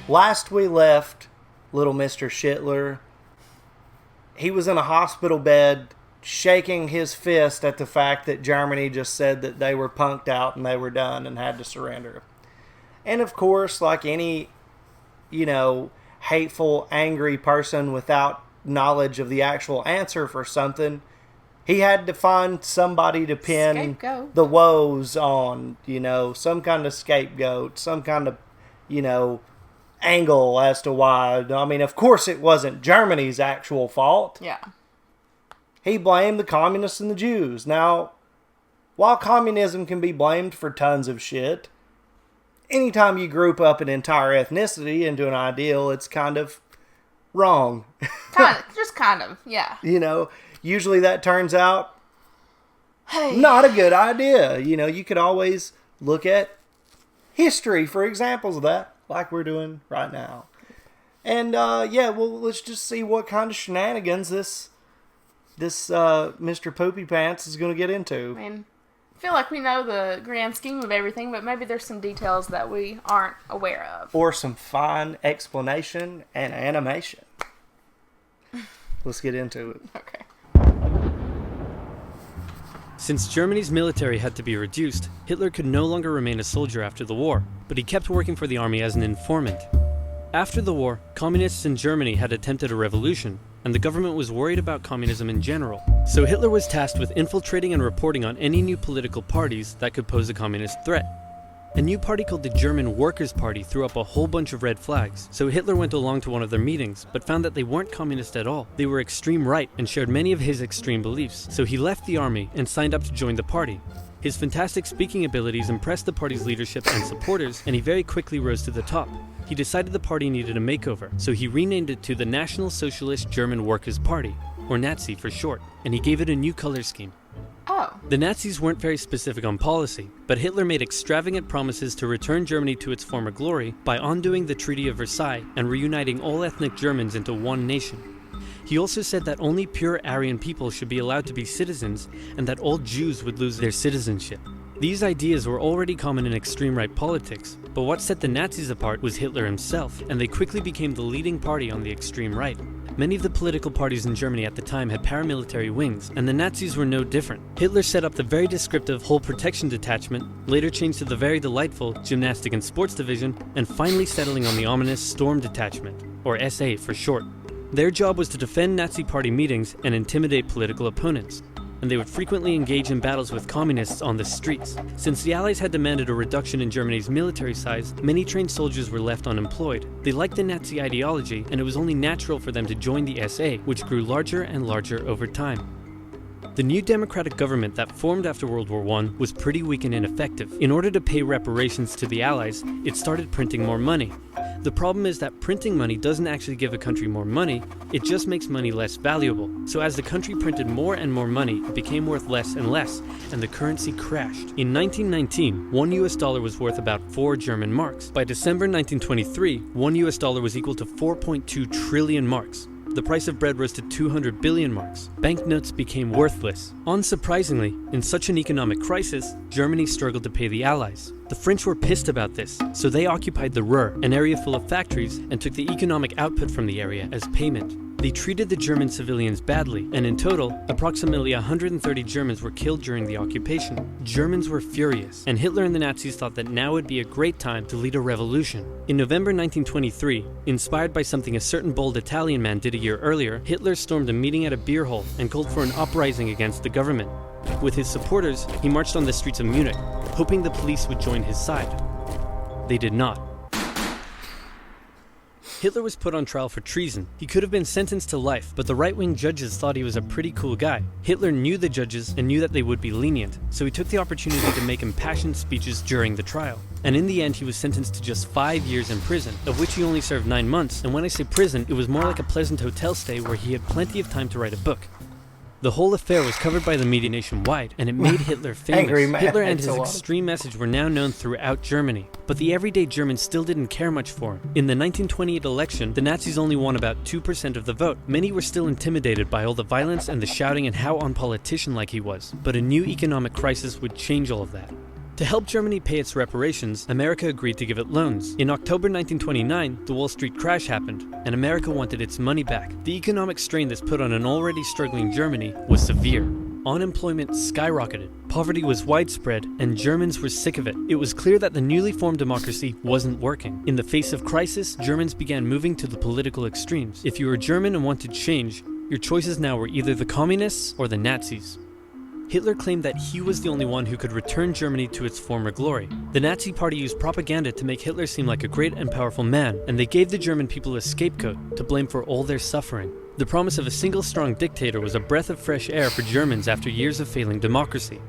last we left little Mr. Schittler, he was in a hospital bed shaking his fist at the fact that Germany just said that they were punked out and they were done and had to surrender. And of course, like any, hateful, angry person without knowledge of the actual answer for something, he had to find somebody to pin scapegoat. The woes on, some kind of scapegoat, some kind of, angle as to why. I mean, of course it wasn't Germany's actual fault. Yeah. He blamed the communists and the Jews. Now, while communism can be blamed for tons of shit, anytime you group up an entire ethnicity into an ideal, it's kind of wrong. Just kind of, yeah. Usually that turns out not a good idea. You could always look at history for examples of that, like we're doing right now. And, let's just see what kind of shenanigans this Mr. Poopy Pants is going to get into. I mean, I feel like we know the grand scheme of everything, but maybe there's some details that we aren't aware of. Or some fine explanation and animation. Let's get into it. Okay. Since Germany's military had to be reduced, Hitler could no longer remain a soldier after the war, but he kept working for the army as an informant. After the war, communists in Germany had attempted a revolution, and the government was worried about communism in general. So Hitler was tasked with infiltrating and reporting on any new political parties that could pose a communist threat. A new party called the German Workers' Party threw up a whole bunch of red flags, so Hitler went along to one of their meetings, but found that they weren't communist at all. They were extreme right and shared many of his extreme beliefs, so he left the army and signed up to join the party. His fantastic speaking abilities impressed the party's leadership and supporters, and he very quickly rose to the top. He decided the party needed a makeover, so he renamed it to the National Socialist German Workers' Party, or Nazi for short, and he gave it a new color scheme. Oh. The Nazis weren't very specific on policy, but Hitler made extravagant promises to return Germany to its former glory by undoing the Treaty of Versailles and reuniting all ethnic Germans into one nation. He also said that only pure Aryan people should be allowed to be citizens and that all Jews would lose their citizenship. These ideas were already common in extreme right politics, but what set the Nazis apart was Hitler himself, and they quickly became the leading party on the extreme right. Many of the political parties in Germany at the time had paramilitary wings, and the Nazis were no different. Hitler set up the very descriptive Whole Protection Detachment, later changed to the very delightful Gymnastic and Sports Division, and finally settling on the ominous Storm Detachment, or SA for short. Their job was to defend Nazi party meetings and intimidate political opponents, and they would frequently engage in battles with communists on the streets. Since the Allies had demanded a reduction in Germany's military size, many trained soldiers were left unemployed. They liked the Nazi ideology, and it was only natural for them to join the SA, which grew larger and larger over time. The new democratic government that formed after World War I was pretty weak and ineffective. In order to pay reparations to the Allies, it started printing more money. The problem is that printing money doesn't actually give a country more money, it just makes money less valuable. So as the country printed more and more money, it became worth less and less, and the currency crashed. In 1919, $1 US was worth about 4 German marks. By December 1923, $1 US was equal to 4.2 trillion marks. The price of bread rose to 200 billion marks. Banknotes became worthless. Unsurprisingly, in such an economic crisis, Germany struggled to pay the Allies. The French were pissed about this, so they occupied the Ruhr, an area full of factories, and took the economic output from the area as payment. They treated the German civilians badly, and in total, approximately 130 Germans were killed during the occupation. Germans were furious, and Hitler and the Nazis thought that now would be a great time to lead a revolution. In November 1923, inspired by something a certain bold Italian man did a year earlier, Hitler stormed a meeting at a beer hall and called for an uprising against the government. With his supporters, he marched on the streets of Munich, hoping the police would join his side. They did not. Hitler was put on trial for treason. He could have been sentenced to life, but the right-wing judges thought he was a pretty cool guy. Hitler knew the judges and knew that they would be lenient, so he took the opportunity to make impassioned speeches during the trial. And in the end, he was sentenced to just 5 years in prison, of which he only served 9 months, and when I say prison, it was more like a pleasant hotel stay where he had plenty of time to write a book. The whole affair was covered by the media nationwide, and it made Hitler famous. Hitler and his extreme message were now known throughout Germany, but the everyday German still didn't care much for him. In the 1928 election, the Nazis only won about 2% of the vote. Many were still intimidated by all the violence and the shouting and how unpolitician-like he was, but a new economic crisis would change all of that. To help Germany pay its reparations, America agreed to give it loans. In October 1929, the Wall Street crash happened, and America wanted its money back. The economic strain this put on an already struggling Germany was severe. Unemployment skyrocketed, poverty was widespread, and Germans were sick of it. It was clear that the newly formed democracy wasn't working. In the face of crisis, Germans began moving to the political extremes. If you were German and wanted change, your choices now were either the communists or the Nazis. Hitler claimed that he was the only one who could return Germany to its former glory. The Nazi Party used propaganda to make Hitler seem like a great and powerful man, and they gave the German people a scapegoat to blame for all their suffering. The promise of a single strong dictator was a breath of fresh air for Germans after years of failing democracy.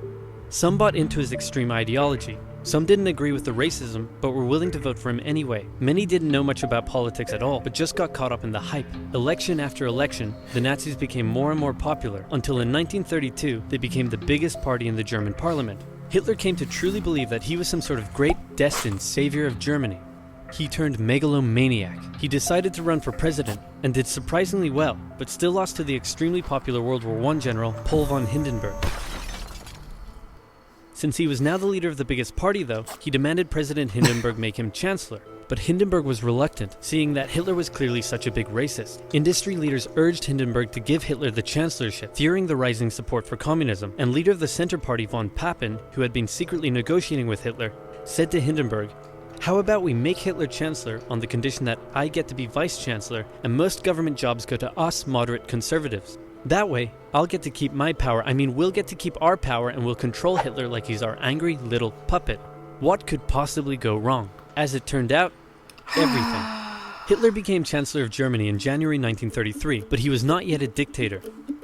Some bought into his extreme ideology. Some didn't agree with the racism, but were willing to vote for him anyway. Many didn't know much about politics at all, but just got caught up in the hype. Election after election, the Nazis became more and more popular, until in 1932, they became the biggest party in the German parliament. Hitler came to truly believe that he was some sort of great, destined savior of Germany. He turned megalomaniac. He decided to run for president, and did surprisingly well, but still lost to the extremely popular World War I general, Paul von Hindenburg. Since he was now the leader of the biggest party though, he demanded President Hindenburg make him chancellor. But Hindenburg was reluctant, seeing that Hitler was clearly such a big racist. Industry leaders urged Hindenburg to give Hitler the chancellorship, fearing the rising support for communism, and leader of the Center Party von Papen, who had been secretly negotiating with Hitler, said to Hindenburg, "How about we make Hitler chancellor on the condition that I get to be vice-chancellor and most government jobs go to us moderate conservatives? That way, I'll get to keep my power, we'll get to keep our power and we'll control Hitler like he's our angry little puppet." What could possibly go wrong? As it turned out, everything. Hitler became Chancellor of Germany in January 1933, but he was not yet a dictator.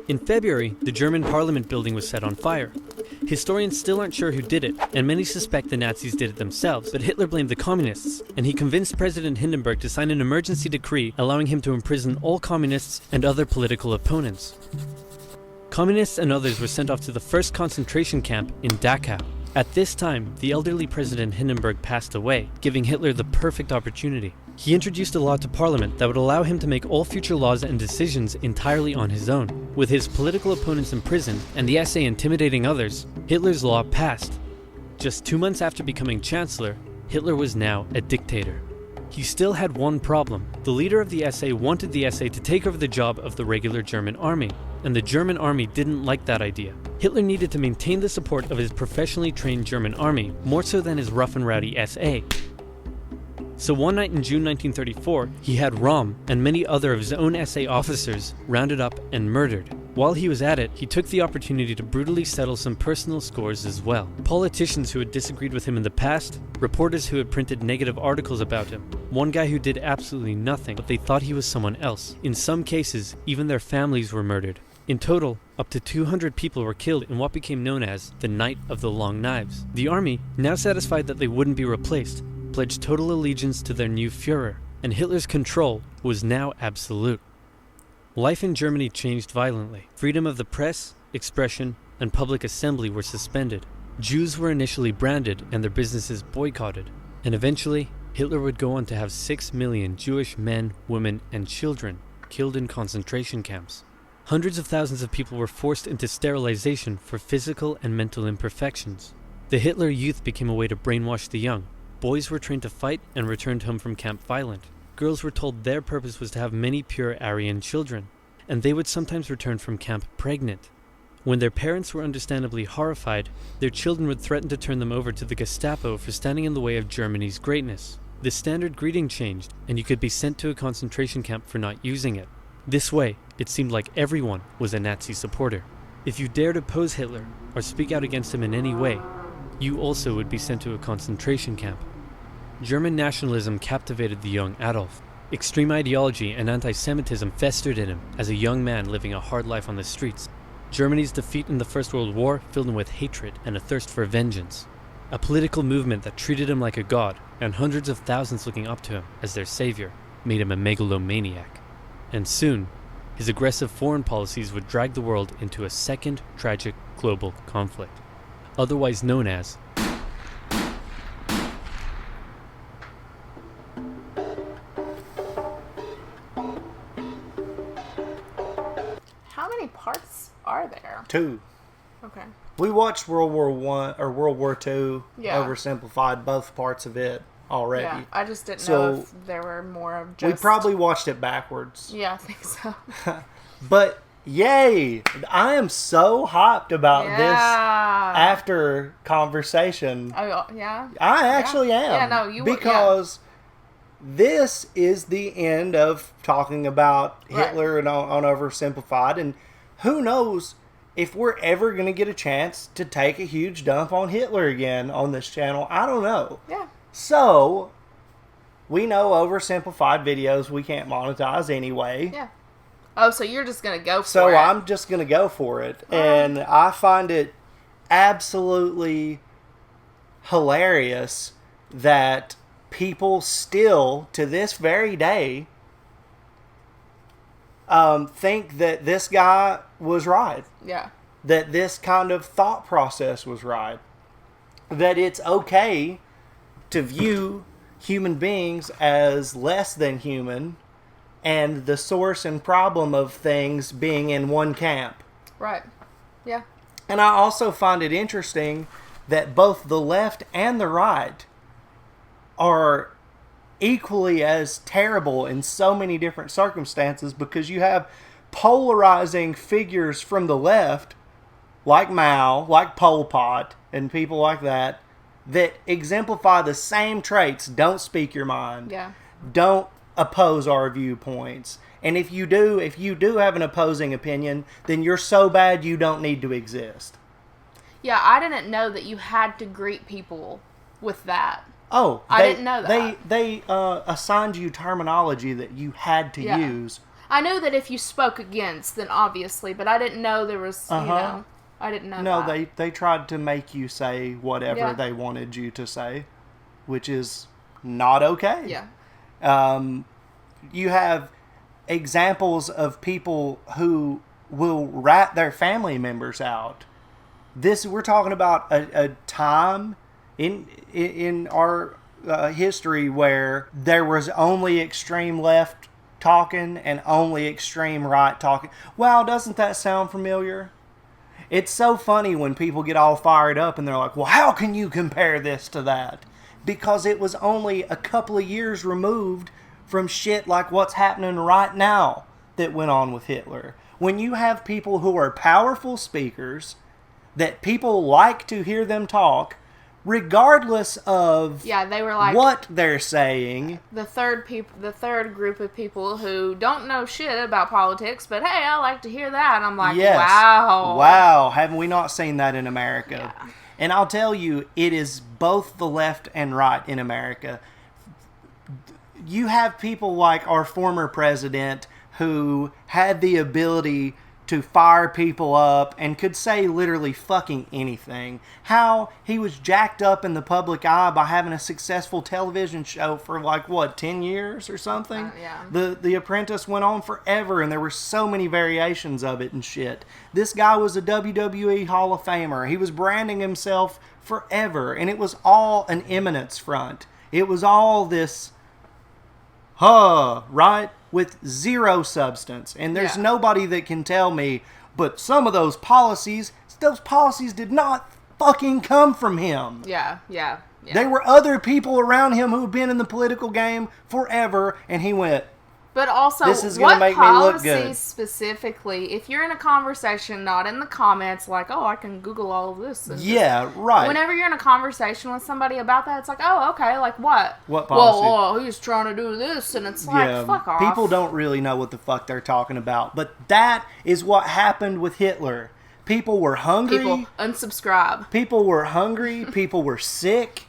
In February, the German parliament building was set on fire. Historians still aren't sure who did it, and many suspect the Nazis did it themselves, but Hitler blamed the communists, and he convinced President Hindenburg to sign an emergency decree allowing him to imprison all communists and other political opponents. Communists and others were sent off to the first concentration camp in Dachau. At this time, the elderly President Hindenburg passed away, giving Hitler the perfect opportunity. He introduced a law to Parliament that would allow him to make all future laws and decisions entirely on his own. With his political opponents imprisoned and the SA intimidating others, Hitler's law passed. Just 2 months after becoming Chancellor, Hitler was now a dictator. He still had one problem. The leader of the SA wanted the SA to take over the job of the regular German army, and the German army didn't like that idea. Hitler needed to maintain the support of his professionally trained German army, more so than his rough and rowdy SA. So one night in June 1934, he had Röhm and many other of his own SA officers rounded up and murdered. While he was at it, he took the opportunity to brutally settle some personal scores as well. Politicians who had disagreed with him in the past, reporters who had printed negative articles about him, one guy who did absolutely nothing, but they thought he was someone else. In some cases, even their families were murdered. In total, up to 200 people were killed in what became known as the Night of the Long Knives. The army, now satisfied that they wouldn't be replaced, pledged total allegiance to their new Führer, and Hitler's control was now absolute. Life in Germany changed violently. Freedom of the press, expression, and public assembly were suspended. Jews were initially branded and their businesses boycotted. And eventually, Hitler would go on to have 6 million Jewish men, women, and children killed in concentration camps. Hundreds of thousands of people were forced into sterilization for physical and mental imperfections. The Hitler Youth became a way to brainwash the young. Boys were trained to fight and returned home from camp violent. Girls were told their purpose was to have many pure Aryan children, and they would sometimes return from camp pregnant. When their parents were understandably horrified, their children would threaten to turn them over to the Gestapo for standing in the way of Germany's greatness. The standard greeting changed, and you could be sent to a concentration camp for not using it. This way, it seemed like everyone was a Nazi supporter. If you dared oppose Hitler or speak out against him in any way, you also would be sent to a concentration camp. German nationalism captivated the young Adolf. Extreme ideology and anti-Semitism festered in him as a young man living a hard life on the streets. Germany's defeat in the First World War filled him with hatred and a thirst for vengeance. A political movement that treated him like a god, and hundreds of thousands looking up to him as their savior, made him a megalomaniac. And soon, his aggressive foreign policies would drag the world into a second tragic global conflict, otherwise known as How many parts are there? 2. Okay. We watched World War One or World War Two oversimplified, both parts of it already. Yeah, I just didn't know if there were more of just... We probably watched it backwards. Yeah, I think so. But, yay! I am so hyped about this after conversation. Oh, yeah? I actually am. Yeah, no, you because this is the end of talking about Hitler and on oversimplified, and who knows if we're ever going to get a chance to take a huge dump on Hitler again on this channel. I don't know. Yeah. So, we know oversimplified videos we can't monetize anyway. Yeah. Oh, so you're just going to go for it. So I'm just going to go for it. And I find it absolutely hilarious that people still, to this very day, think that this guy was right. Yeah. That this kind of thought process was right. That it's okay to view human beings as less than human, and the source and problem of things being in one camp. Right. Yeah. And I also find it interesting that both the left and the right are equally as terrible in so many different circumstances, because you have polarizing figures from the left, like Mao, like Pol Pot, and people like that, that exemplify the same traits. Don't speak your mind. Yeah. Don't oppose our viewpoints. And if you do have an opposing opinion, then you're so bad you don't need to exist. Yeah, I didn't know that you had to greet people with that. Oh, I didn't know that. They assigned you terminology that you had to use. I knew that if you spoke against, then obviously, but I didn't know there was, you know, I didn't know that. No, they tried to make you say whatever they wanted you to say, which is not okay. Yeah. You have examples of people who will rat their family members out. We're talking about a time in our history where there was only extreme left talking and only extreme right talking. Wow, doesn't that sound familiar? It's so funny when people get all fired up and they're like, well, how can you compare this to that? Because it was only a couple of years removed from shit like what's happening right now that went on with Hitler. When you have people who are powerful speakers, that people like to hear them talk, regardless of they were like what they're saying. The third group of people who don't know shit about politics, but hey, I like to hear that. And I'm like, wow, haven't we not seen that in America? Yeah. And I'll tell you, it is both the left and right in America. You have people like our former president who had the ability to fire people up and could say literally fucking anything. How he was jacked up in the public eye by having a successful television show for 10 years or something? The Apprentice went on forever, and there were so many variations of it and shit. This guy was a WWE Hall of Famer. He was branding himself forever, and it was all an eminence front. It was all this, right? With zero substance. And there's nobody that can tell me, but some of those policies did not fucking come from him. Yeah. There were other people around him who've been in the political game forever, and he went, but also, this is going to make me look good. Specifically, if you're in a conversation, not in the comments, like, oh, I can Google all of this. Right. Whenever you're in a conversation with somebody about that, it's like, oh, okay, like what? What policy? Well, he's trying to do this, and it's like, fuck off. People don't really know what the fuck they're talking about, but that is what happened with Hitler. People were hungry. People unsubscribe. People were hungry. People were sick.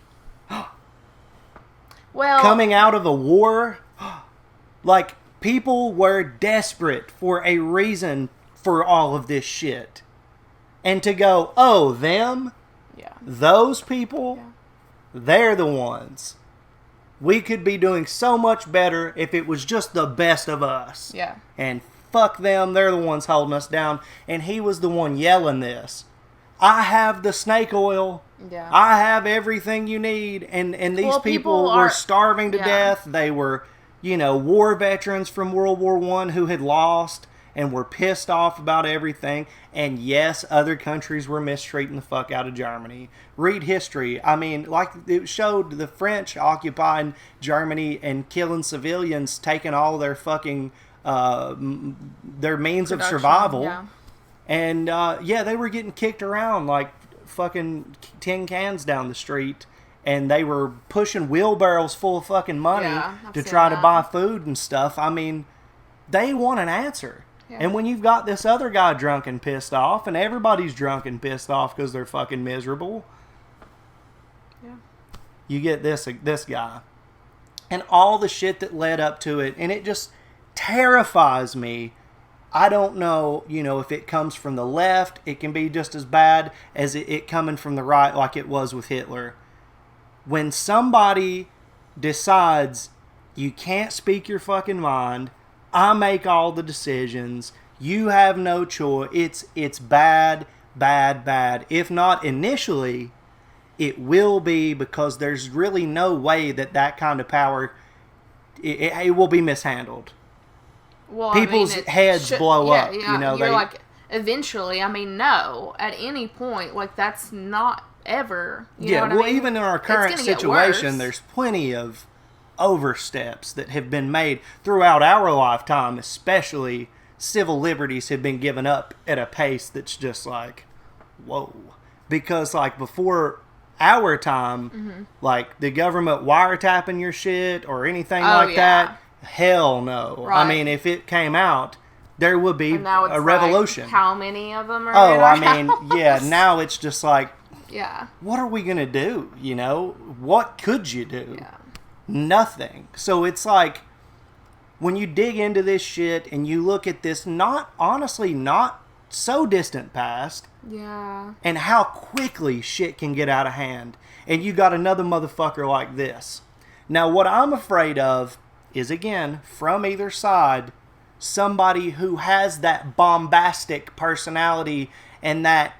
Well, coming out of a war. Like, people were desperate for a reason for all of this shit. And to go, oh, them? Yeah. Those people? Yeah. They're the ones. We could be doing so much better if it was just the best of us. Yeah. And fuck them, they're the ones holding us down. And he was the one yelling this. I have the snake oil. Yeah. I have everything you need. And these people were starving to death. They were, war veterans from World War I who had lost. and were pissed off about everything. And yes, other countries were mistreating the fuck out of Germany. Read history. I mean, like it showed the French occupying Germany and killing civilians, taking all their fucking their means of survival. Yeah. And they were getting kicked around like fucking tin cans down the street. And they were pushing wheelbarrows full of fucking money to try to buy food and stuff. I mean, they want an answer. Yeah. And when you've got this other guy drunk and pissed off, and everybody's drunk and pissed off because they're fucking miserable, you get this guy. And all the shit that led up to it. And it just terrifies me. I don't know, if it comes from the left, it can be just as bad as it coming from the right like it was with Hitler. When somebody decides you can't speak your fucking mind, I make all the decisions, you have no choice, it's bad, bad, bad. If not initially, it will be, because there's really no way that kind of power, it will be mishandled. Well, people's heads blow up. You're like, eventually, no, at any point, like, that's not ever. You know what I mean? Even in our current situation, there's plenty of oversteps that have been made throughout our lifetime, especially civil liberties have been given up at a pace that's just like, whoa. Because, like, before our time, like, the government wiretapping your shit or anything that, hell no. Right. I mean, if it came out, there would be a revolution. Like, how many of them are now it's just like, yeah. What are we going to do? What could you do? Yeah. Nothing. So it's like, when you dig into this shit and you look at this not so distant past. Yeah. And how quickly shit can get out of hand. And you got another motherfucker like this. Now, what I'm afraid of is, again, from either side, somebody who has that bombastic personality and that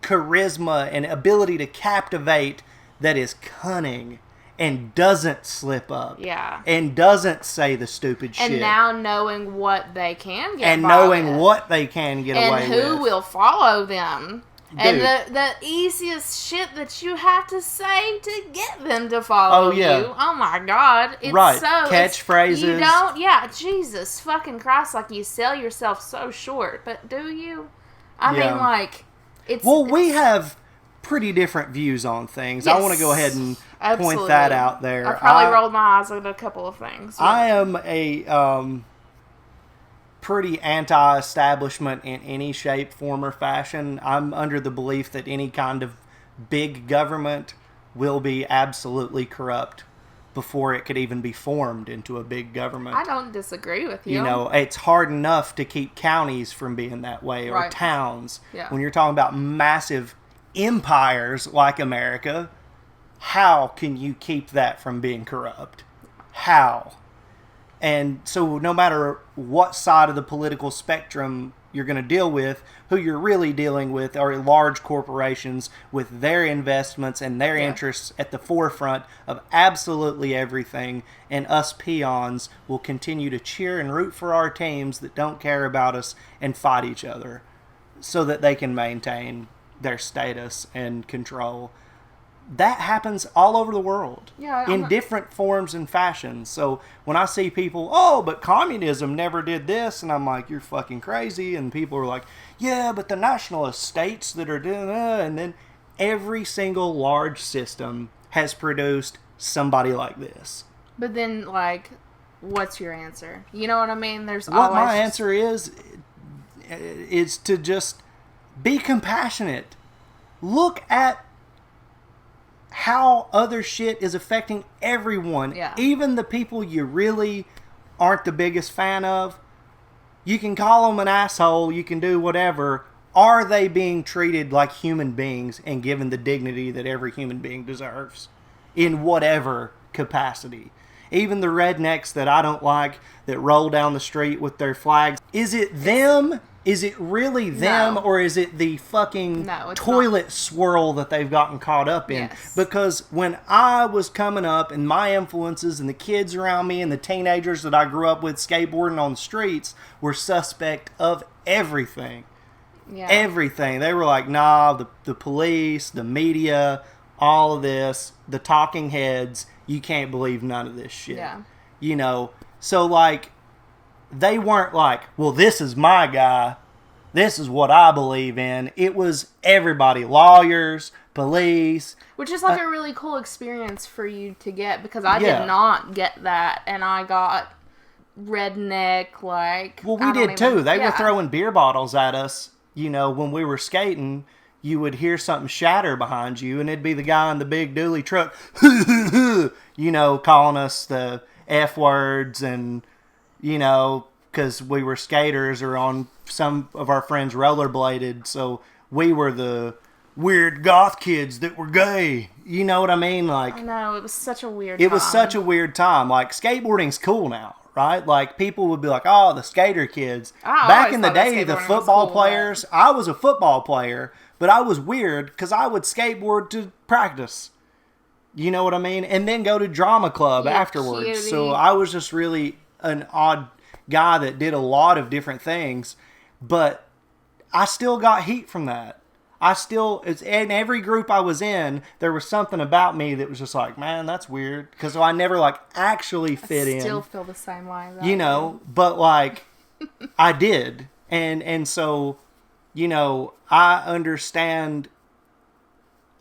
charisma and ability to captivate that is cunning and doesn't slip up. Yeah. And doesn't say the stupid shit. And now knowing what they can get and by knowing with. what they can get away with. And who will follow them. Dude. And the easiest shit that you have to say to get them to follow you. Oh my God. It's catchphrases. Jesus fucking Christ. Like, you sell yourself so short. But do you? I mean, like, we have pretty different views on things. Yes, I want to go ahead and point that out there. I probably rolled my eyes at a couple of things. Yeah. I am a pretty anti-establishment in any shape, form, or fashion. I'm under the belief that any kind of big government will be absolutely corrupt before it could even be formed into a big government. I don't disagree with you. It's hard enough to keep counties from being that way, or towns. Yeah. When you're talking about massive empires like America, how can you keep that from being corrupt? How? And so no matter what side of the political spectrum you're going to deal with, who you're really dealing with are large corporations with their investments and their interests at the forefront of absolutely everything, and us peons will continue to cheer and root for our teams that don't care about us and fight each other so that they can maintain their status and control. That happens all over the world in different forms and fashions. So when I see people, but communism never did this, and I'm like, you're fucking crazy. And people are like, yeah, but the nationalist states that are doing that. And then every single large system has produced somebody like this. But then, like, what's your answer? You know what I mean? My answer is to just be compassionate. Look at how other shit is affecting everyone. Yeah. Even the people you really aren't the biggest fan of. You can call them an asshole, you can do whatever. Are they being treated like human beings and given the dignity that every human being deserves? In whatever capacity. Even the rednecks that I don't like that roll down the street with their flags. Is it them is it really them, or is it the fucking toilet swirl that they've gotten caught up in? Yes. Because when I was coming up, and my influences and the kids around me and the teenagers that I grew up with skateboarding on the streets were suspect of everything. Yeah. Everything. They were like, nah, the police, the media, all of this, the talking heads, you can't believe none of this shit. Yeah. You know, so like, they weren't like, well, this is my guy. This is what I believe in. It was everybody. Lawyers, police. Which is like a really cool experience for you to get, because I did not get that. And I got redneck, like... Well, we did too. They were throwing beer bottles at us. You know, when we were skating, you would hear something shatter behind you, and it'd be the guy in the big dually truck, you know, calling us the F words and... You know, because we were skaters, or on some of our friends rollerbladed, so we were the weird goth kids that were gay. You know what I mean? Like, I know, it was such a weird time. It was such a weird time. Like, skateboarding's cool now, right? Like, people would be like, oh, the skater kids. Back in the day, the football players, I was a football player, but I was weird because I would skateboard to practice. You know what I mean? And then go to drama club afterwards. Cutie. So I was just really... an odd guy that did a lot of different things, but I still got heat from that. In every group I was in, there was something about me that was just like, man, that's weird, because I never like actually fit in. I still feel the same way. You know, but like I did, and so, you know, I understand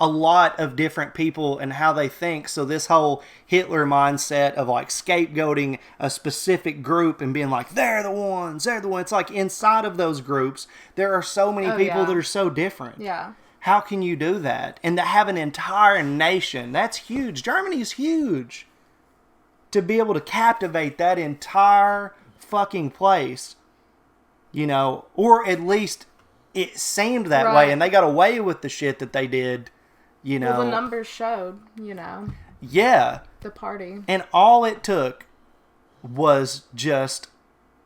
a lot of different people and how they think. So this whole Hitler mindset of like scapegoating a specific group and being like, they're the ones. It's like inside of those groups, there are so many people that are so different. Yeah. How can you do that? And to have an entire nation, that's huge. Germany's huge. To be able to captivate that entire fucking place, you know, or at least it seemed that way, and they got away with the shit that they did. You know, well, the numbers showed, you know. Yeah. The party. And all it took was just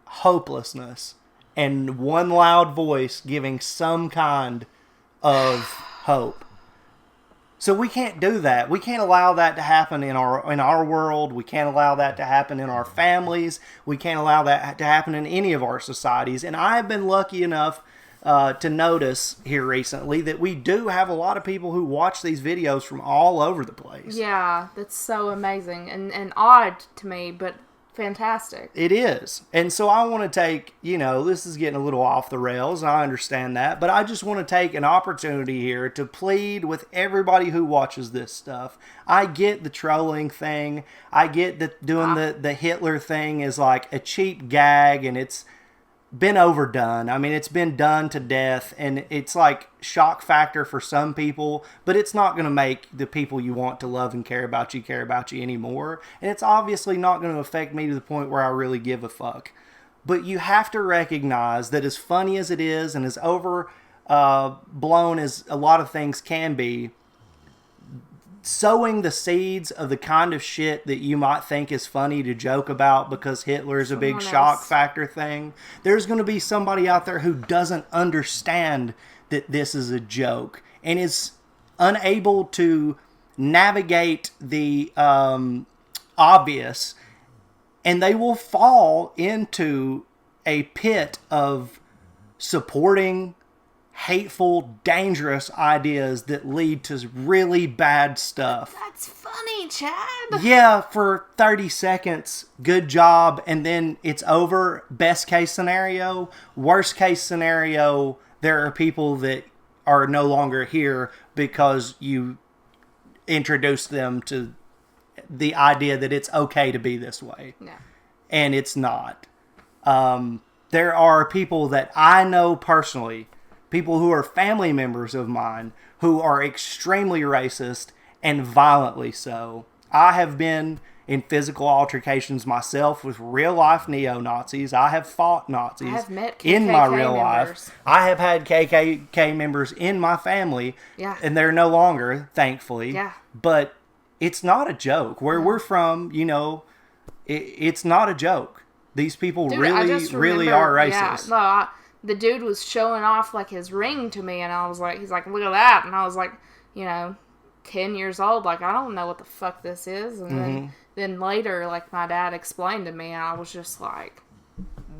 hopelessness and one loud voice giving some kind of hope. So we can't do that. We can't allow that to happen in our world. We can't allow that to happen in our families. We can't allow that to happen in any of our societies. And I've been lucky enough to notice here recently that we do have a lot of people who watch these videos from all over the place. Yeah, that's so amazing and odd to me, but fantastic. It is. And so I want to take, you know, this is getting a little off the rails, and I understand that, but I just want to take an opportunity here to plead with everybody who watches this stuff. I get the trolling thing. I get that doing the Hitler thing is like a cheap gag, and it's been overdone. I mean, it's been done to death, and it's like shock factor for some people, but it's not going to make the people you want to love and care about you anymore. And it's obviously not going to affect me to the point where I really give a fuck. But you have to recognize that as funny as it is and as over blown as a lot of things can be, sowing the seeds of the kind of shit that you might think is funny to joke about because Hitler is a big shock factor thing. There's going to be somebody out there who doesn't understand that this is a joke and is unable to navigate the obvious, and they will fall into a pit of supporting hateful, dangerous ideas that lead to really bad stuff. That's funny, Chad. Yeah, for 30 seconds, good job, and then it's over. Best case scenario. Worst case scenario, there are people that are no longer here because you introduced them to the idea that it's okay to be this way. Yeah. And it's not. There are people that I know personally, people who are family members of mine, who are extremely racist and violently so. I have been in physical altercations myself with real-life neo-Nazis. I have fought Nazis. I have met KKK in my real members. life. I have had KKK members in my family, and they're no longer, thankfully. Yeah. But it's not a joke. Where we're from, you know, it's not a joke. These people really are racist. Yeah, no, the dude was showing off, like, his ring to me, and I was like, he's like, look at that, and I was like, 10 years old, like, I don't know what the fuck this is, and then later, like, my dad explained to me, and I was just like,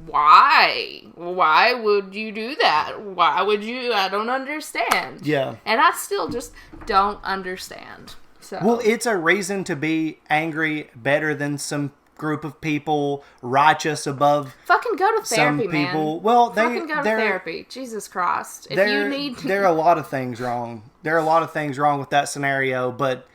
why? Why would you do that? Why would you? I don't understand. Yeah. And I still just don't understand. So. Well, it's a reason to be angry, better than some group of people, righteous above fucking go to therapy, some people. man. Well, fucking go to therapy. Jesus Christ. If you need there are a lot of things wrong. There are a lot of things wrong with that scenario, but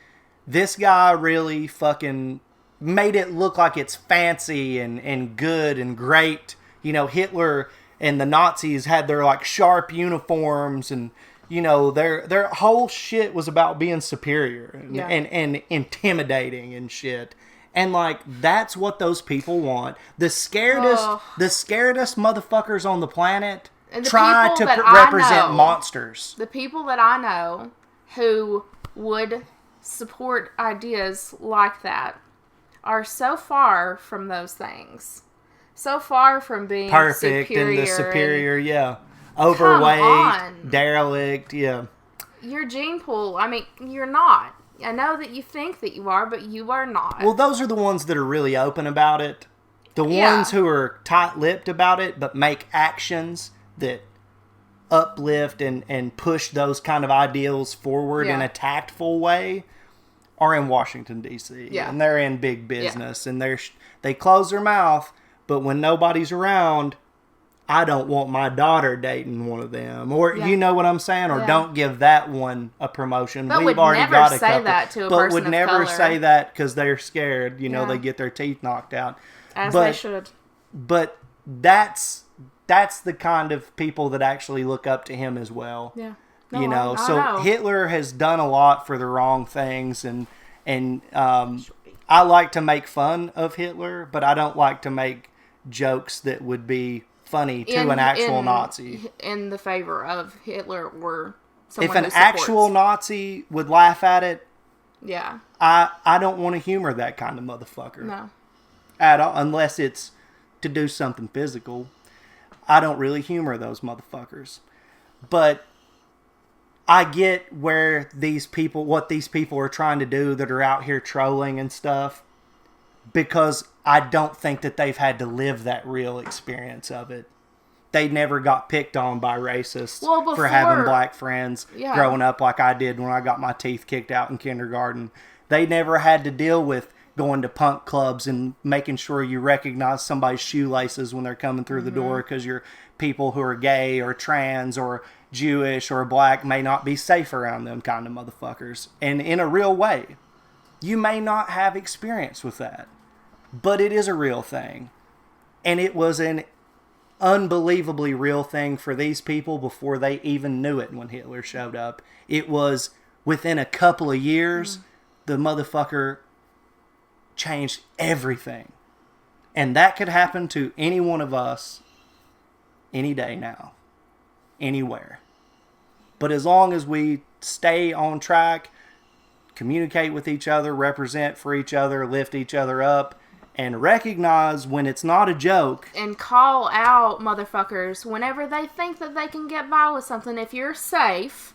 this guy really fucking made it look like it's fancy and good and great. Hitler and the Nazis had their like sharp uniforms, and their whole shit was about being superior and intimidating and shit. And like that's what those people want. The scaredest motherfuckers on the planet try to represent monsters. The people that I know who would support ideas like that are so far from those things. So far from being perfect superior and the superior, overweight, derelict, Your gene pool, I mean, you're not. I know that you think that you are, but you are not. Well, those are the ones that are really open about it. The ones who are tight-lipped about it, but make actions that uplift and push those kind of ideals forward in a tactful way are in Washington, D.C. Yeah. And they're in big business. And they close their mouth, but when nobody's around, I don't want my daughter dating one of them. Or, you know what I'm saying? Or don't give that one a promotion. But We've would already never got a say couple. that to a but person would of never color. say that because they're scared. They get their teeth knocked out. As they should. But that's the kind of people that actually look up to him as well. Yeah. No, I so know. Hitler has done a lot for the wrong things, and I like to make fun of Hitler, but I don't like to make jokes that would be funny to an actual Nazi. In the favor of Hitler or someone if an who supports. actual Nazi would laugh at it, yeah, I don't want to humor that kind of motherfucker. No. At all, unless it's to do something physical. I don't really humor those motherfuckers. But I get what these people are trying to do that are out here trolling and stuff, because I don't think that they've had to live that real experience of it. They never got picked on by racists for having black friends growing up like I did when I got my teeth kicked out in kindergarten. They never had to deal with going to punk clubs and making sure you recognize somebody's shoelaces when they're coming through the door, because your people who are gay or trans or Jewish or black may not be safe around them kind of motherfuckers. And in a real way, you may not have experience with that, but it is a real thing. And it was an unbelievably real thing for these people before they even knew it when Hitler showed up. It was within a couple of years, the motherfucker changed everything. And that could happen to any one of us any day now. Anywhere. But as long as we stay on track, communicate with each other, represent for each other, lift each other up, and recognize when it's not a joke. And call out motherfuckers whenever they think that they can get by with something. If you're safe...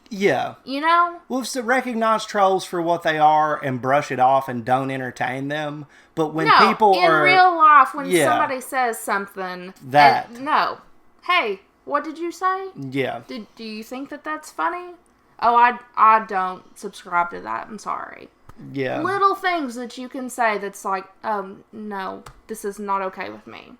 Yeah. We'll recognize trolls for what they are and brush it off and don't entertain them. But when people are... in real life, when somebody says something... No. Hey, what did you say? Yeah. Do you think that that's funny? Oh, I don't subscribe to that. I'm sorry. Yeah. Little things that you can say that's like, no, this is not okay with me.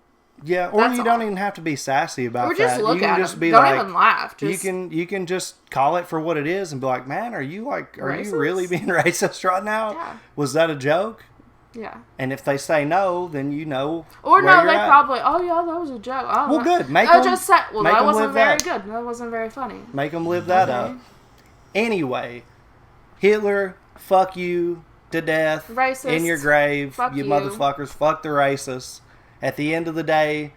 Yeah, or you don't even have to be sassy about that. Or just look at just them. be Don't like, even laugh. You can just call it for what it is and be like, man, are you really being racist right now? Yeah. Was that a joke? Yeah. And if they say no, then you know. Or where no, you're they at. probably, oh yeah, that was a joke. Oh, well, good. Make them, them. just say, well, that wasn't very that. good. That wasn't very funny. Make them live that up. Anyway, Hitler, fuck you to death. Racist. In your grave, Fuck you. motherfuckers. Fuck the racists. At the end of the day,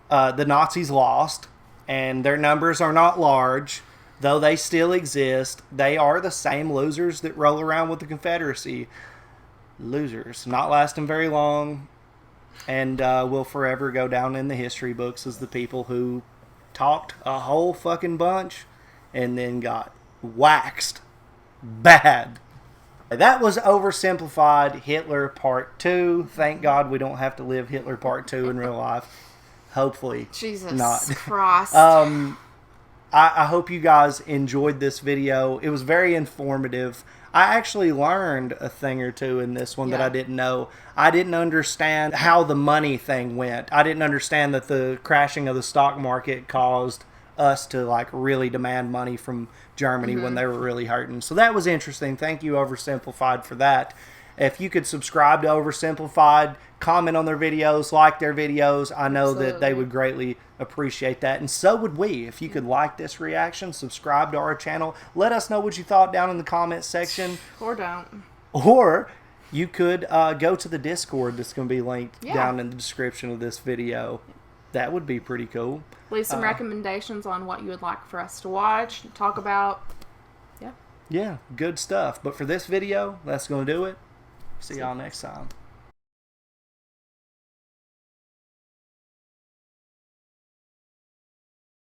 the Nazis lost, and their numbers are not large, though they still exist. They are the same losers that roll around with the Confederacy. Losers. Not lasting very long, and will forever go down in the history books as the people who talked a whole fucking bunch and then got waxed bad. That was Oversimplified Hitler Part 2. Thank God we don't have to live Hitler Part 2 in real life. Hopefully Jesus not. Christ. I hope you guys enjoyed this video. It was very informative. I actually learned a thing or two in this one that I didn't know. I didn't understand how the money thing went. I didn't understand that the crashing of the stock market caused us to like really demand money from Germany when they were really hurting. So that was interesting. Thank you, Oversimplified, for that. If you could subscribe to Oversimplified, comment on their videos, like their videos, I know that they would greatly appreciate that. And so would we. If you could like this reaction, subscribe to our channel, let us know what you thought down in the comments section. Or don't. Or you could go to the Discord that's going to be linked down in the description of this video. That would be pretty cool. Leave some recommendations on what you would like for us to watch, talk about. Yeah, good stuff. But for this video, that's going to do it. See y'all next time.